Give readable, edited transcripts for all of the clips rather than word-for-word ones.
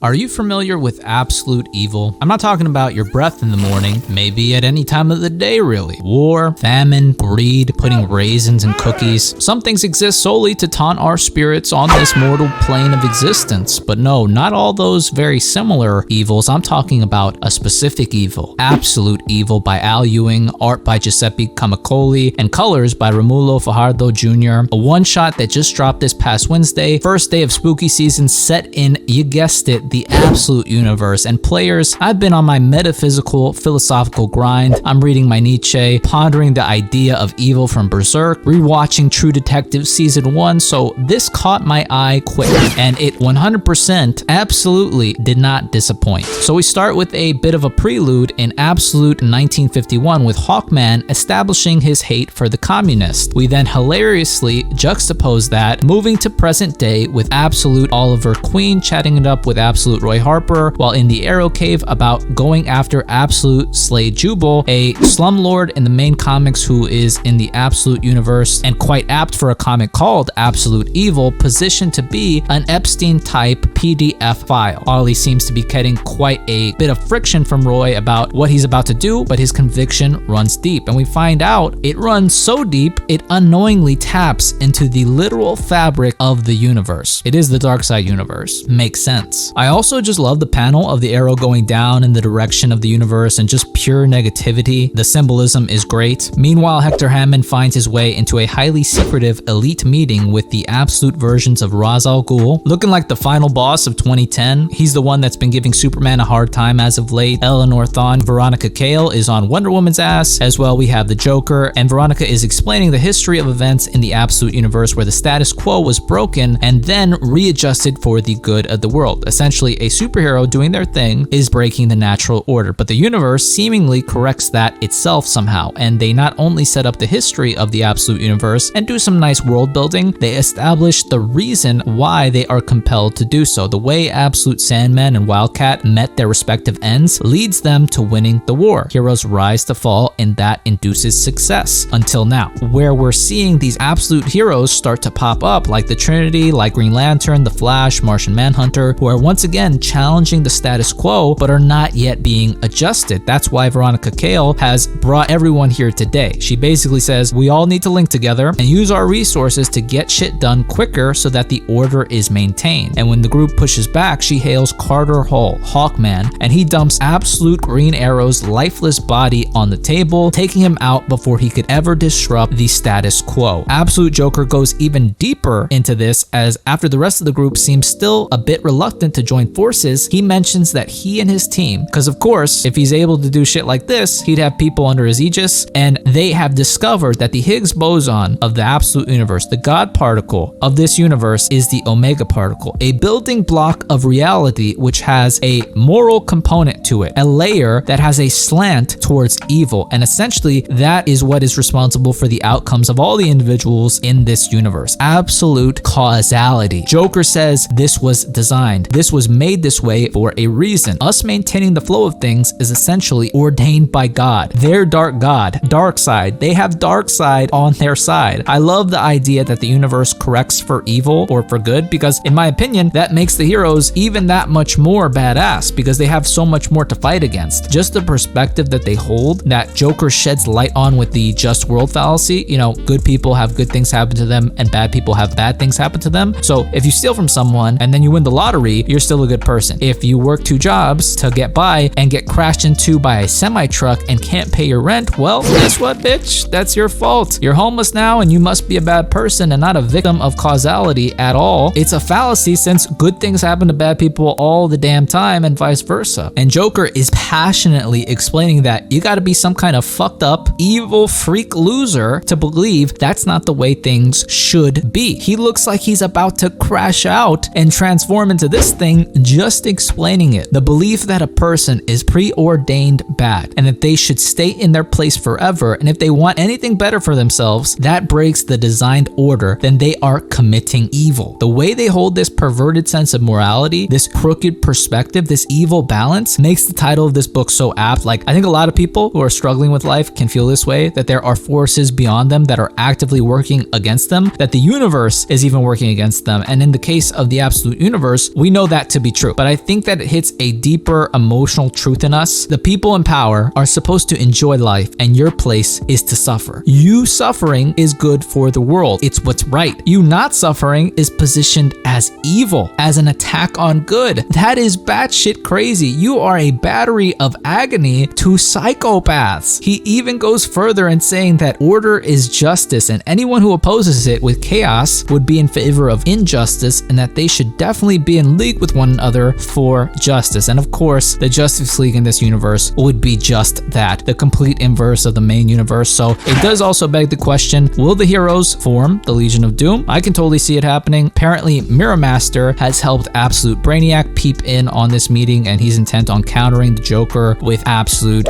Are you familiar with absolute evil? I'm not talking about your breath in the morning, maybe at any time of the day really. War, famine, greed, putting raisins in cookies. Some things exist solely to taunt our spirits on this mortal plane of existence. But no, not all those very similar evils. I'm talking about a specific evil. Absolute Evil by Al Ewing, art by Giuseppe Camicoli, and colors by Romulo Fajardo Jr. A one-shot that just dropped this past Wednesday. First day of spooky season set in, you guessed it, the absolute universe. And players, I've been on my metaphysical, philosophical grind. I'm reading my Nietzsche, pondering the idea of evil from Berserk, rewatching True Detective Season 1, so this caught my eye quick, and it 100% absolutely did not disappoint. So we start with a bit of a prelude in Absolute 1951 with Hawkman establishing his hate for the communists. We then hilariously juxtapose that, moving to present day with Absolute Oliver Queen chatting it up with Absolute Roy Harper, while in the Arrow Cave about going after Absolute Slade Jubal, a slumlord in the main comics who is in the Absolute universe and quite apt for a comic called Absolute Evil, positioned to be an Epstein-type PDF file. Ollie seems to be getting quite a bit of friction from Roy about what he's about to do, but his conviction runs deep, and we find out it runs so deep it unknowingly taps into the literal fabric of the universe. It is the Darkseid universe. Makes sense. I also just love the panel of the arrow going down in the direction of the universe and just pure negativity. The symbolism is great. Meanwhile, Hector Hammond finds his way into a highly secretive elite meeting with the absolute versions of Ra's al Ghul, looking like the final boss of 2010. He's the one that's been giving Superman a hard time as of late. Eleanor Thawne, Veronica Cale, is on Wonder Woman's ass. As well, we have the Joker, and Veronica is explaining the history of events in the absolute universe where the status quo was broken and then readjusted for the good of the world. Essentially, a superhero doing their thing is breaking the natural order, but the universe seemingly corrects that itself somehow, and they not only set up the history of the absolute universe and do some nice world building, they establish the reason why they are compelled to do so. The way Absolute Sandman and Wildcat met their respective ends leads them to winning the war. Heroes rise to fall, and that induces success until now, where we're seeing these absolute heroes start to pop up, like the Trinity, like Green Lantern, the Flash, Martian Manhunter, who are once again challenging the status quo but are not yet being adjusted. That's why Veronica Cale has brought everyone here today. She basically says we all need to link together and use our resources to get shit done quicker so that the order is maintained. And when the group pushes back, she hails Carter Hall, Hawkman, and he dumps Absolute Green Arrow's lifeless body on the table, taking him out before he could ever disrupt the status quo. Absolute Joker goes even deeper into this, as after the rest of the group seems still a bit reluctant to join forces, he mentions that he and his team, because of course, if he's able to do shit like this, he'd have people under his aegis, and they have discovered that the Higgs boson of the absolute universe, the God particle of this universe, is the Omega particle, a building block of reality which has a moral component to it, a layer that has a slant towards evil, and essentially that is what is responsible for the outcomes of all the individuals in this universe. Absolute causality. Joker says this was designed. This was made this way for a reason. Us maintaining the flow of things is essentially ordained by God. Their dark God, Darkseid. They have Darkseid on their side. I love the idea that the universe corrects for evil or for good, because in my opinion, that makes the heroes even that much more badass because they have so much more to fight against. Just the perspective that they hold, that Joker sheds light on with the just world fallacy. You know, good people have good things happen to them and bad people have bad things happen to them. So if you steal from someone and then you win the lottery, you're still a good person. If you work 2 jobs to get by and get crashed into by a semi-truck and can't pay your rent, well, guess what, bitch? That's your fault. You're homeless now and you must be a bad person and not a victim of causality at all. It's a fallacy since good things happen to bad people all the damn time and vice versa. And Joker is passionately explaining that you gotta be some kind of fucked up, evil freak loser to believe that's not the way things should be. He looks like he's about to crash out and transform into this thing, just explaining it. The belief that a person is preordained bad and that they should stay in their place forever, and if they want anything better for themselves that breaks the designed order, then they are committing evil. The way they hold this perverted sense sense of morality, this crooked perspective, this evil balance makes the title of this book so apt. Like, I think a lot of people who are struggling with life can feel this way, that there are forces beyond them that are actively working against them, that the universe is even working against them. And in the case of the absolute universe, we know that to be true. But I think that it hits a deeper emotional truth in us. The people in power are supposed to enjoy life, and your place is to suffer. You suffering is good for the world. It's what's right. You not suffering is positioned as evil, as an attack on good. That is batshit crazy. You are a battery of agony to psychopaths. He even goes further in saying that order is justice, and anyone who opposes it with chaos would be in favor of injustice, and that they should definitely be in league with one another for justice. And of course, the Justice League in this universe would be just that, the complete inverse of the main universe. So it does also beg the question, will the heroes form the Legion of Doom? I can totally see it happening. Apparently, Mirror Master has helped Absolute Brainiac peep in on this meeting, and he's intent on countering the Joker with Absolute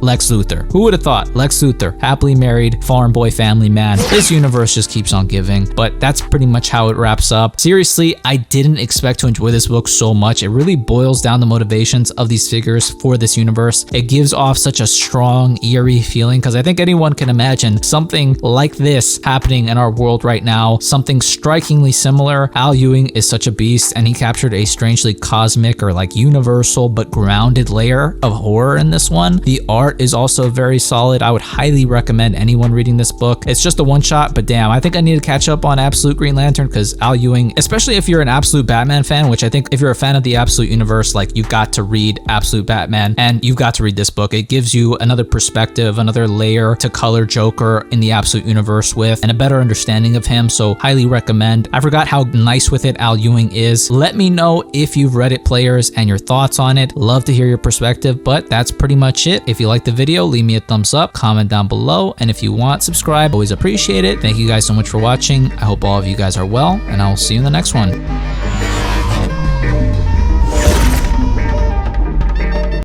Lex Luthor. Who would have thought? Lex Luthor, happily married, farm boy family man. This universe just keeps on giving. But that's pretty much how it wraps up. Seriously, I didn't expect to enjoy this book so much. It really boils down the motivations of these figures for this universe. It gives off such a strong, eerie feeling, because I think anyone can imagine something like this happening in our world right now, something strikingly similar. Al Ewing is such a beast, and he captured a strangely cosmic or like universal but grounded layer of horror in this one. The art is also very solid. I would highly recommend anyone reading this book. It's just a one-shot, but damn, I think I need to catch up on Absolute Green Lantern, because Al Ewing, especially if you're an Absolute Batman fan, which I think if you're a fan of the Absolute universe, like, you've got to read Absolute Batman, and you've got to read this book. It gives you another perspective, another layer to color Joker in the Absolute universe with, and a better understanding of him. So highly recommend. I forgot how nice with it Al Ewing is. Let me know if you've read it, players, and your thoughts on it. Love to hear your perspective, but that's pretty much it. If you like the video, leave me a thumbs up, comment down below, and if you want, subscribe. Always appreciate it. Thank you guys so much for watching. I hope all of you guys are well, and I will see you in the next one.